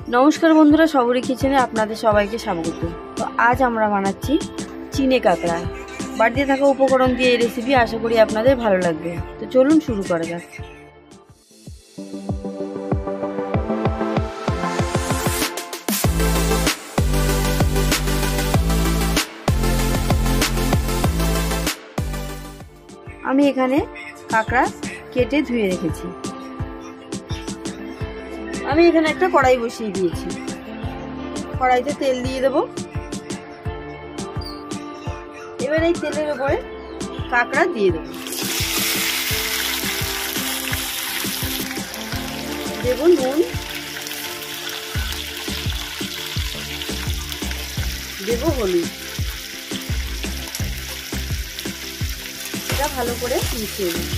नमस्कार बंधुरा सबरी किचेने आपनादेर सबाइके स्वागत। तो आज आमरा बानाচ্ছি চিনে কাঁকড়া। বাড়িতে থাকা উপকরণ দিয়ে এই রেসিপি আশা করি আপনাদের ভালো লাগবে। তো চলুন শুরু করা যাক। আমি এখানে কাঁকড়া কেটে ধুয়ে রেখেছি। আমি এখানে একটা কড়াই বসিয়ে দিয়েছি। কড়াইতে তেল দিয়ে দেব। এবার এই তেলের উপরে কাঁকড়া দিয়ে দেব। দেব নুন, দেব হলুদ। এটা ভালো করে মিশিয়ে দেব।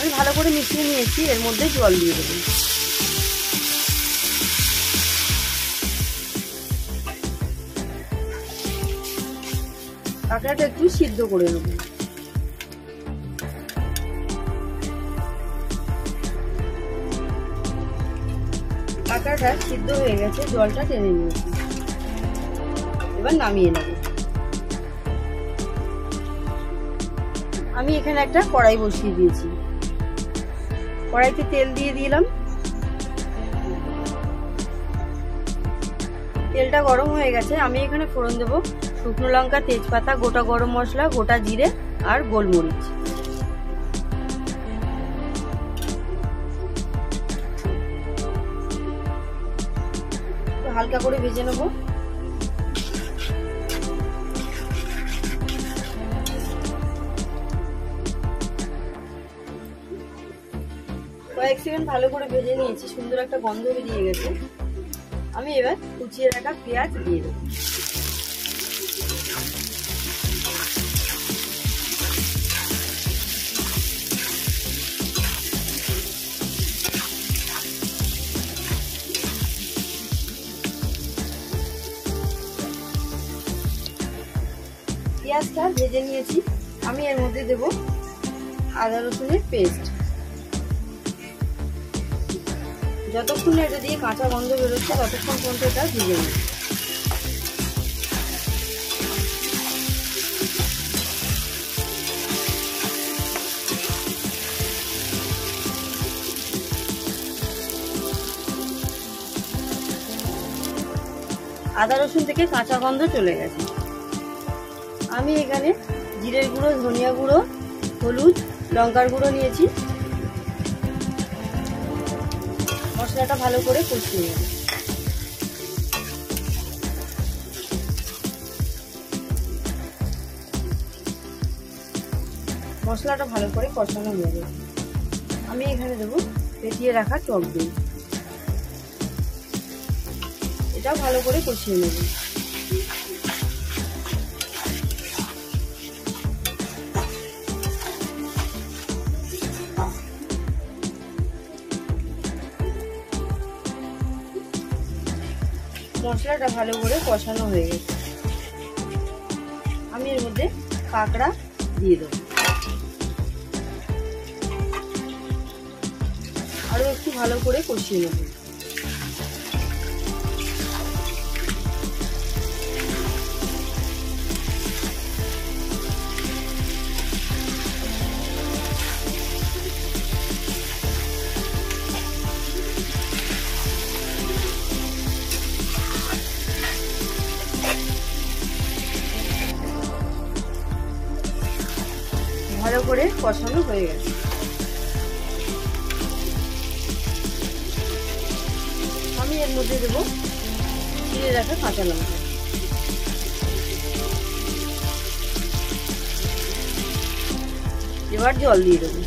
আমি ভালো করে মিশিয়ে নিয়েছি। এর মধ্যে জল দিয়ে দেব। কাঁকড়াটা একটু সিদ্ধ করে নেব। কাঁকড়াটা সিদ্ধ হয়ে গেছে, জলটা টেনে নিয়েছি। এবার নামিয়ে নেব। আমি এখানে একটা কড়াই বসিয়ে দিয়েছি। কড়াইতে তেল দিয়ে দিলাম। তেলটা গরম হয়ে গেছে। আমি এখানে ফোড়ন দেব শুকনো লঙ্কা, তেজপাতা, গোটা গরম মশলা, গোটা জিরে আর গোলমরিচ। হালকা করে ভেজে নেব। কয়েক সেকেন্ড ভালো করে ভেজে নিয়েছি। সুন্দর একটা গন্ধ বেরিয়ে গেছে। আমি এবার কুচিয়ে রাখা পেঁয়াজ দিয়ে দেব। পেঁয়াজটা ভেজে নিয়েছি। আমি এর মধ্যে দেব আদা রসুনের পেস্ট। যতক্ষণ এটা দিয়ে কাঁচা গন্ধ বেরোচ্ছে ততক্ষণ পর্যন্ত এটা ভেজে নেব। আদা রসুন থেকে কাঁচা গন্ধ চলে গেছে। আমি এখানে জিরের গুঁড়ো, ধনিয়া গুঁড়ো, হলুদ, লঙ্কার গুঁড়ো নিয়েছি। মশলাটা ভালো করে কষিয়ে নেব। মশলাটা ভালো করে কষানো হয়ে গেছে। আমি এখানে দেবো ফেটিয়ে রাখা টক দই। এটাও ভালো করে কষিয়ে নেব। মশলাটা ভালো করে কষানো হয়ে গেছে। আমি এর মধ্যে কাঁকড়া দিয়ে দেবো। আরো একটু ভালো করে কষিয়ে নেব। ভালো করে কষানো হয়ে গেছে। আমি এর মধ্যে দেবো চিড়ে রাখা কাঁচা লঙ্কা। এবার জল দিয়ে দেবো।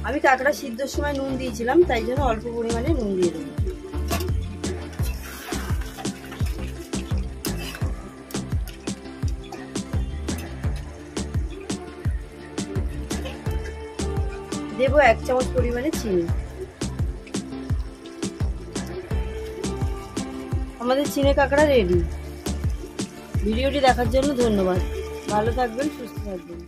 আমি কাঁকড়া সিদ্ধর সময় নুন দিয়েছিলাম, তাই জন্য অল্প পরিমাণে নুন দিয়ে দেবো। দেবো 1 চামচ পরিমাণে চিনি। আমাদের চিনে কাঁকড়া রেডি। ভিডিওটি দেখার জন্য ধন্যবাদ। ভালো থাকবেন, সুস্থ থাকবেন।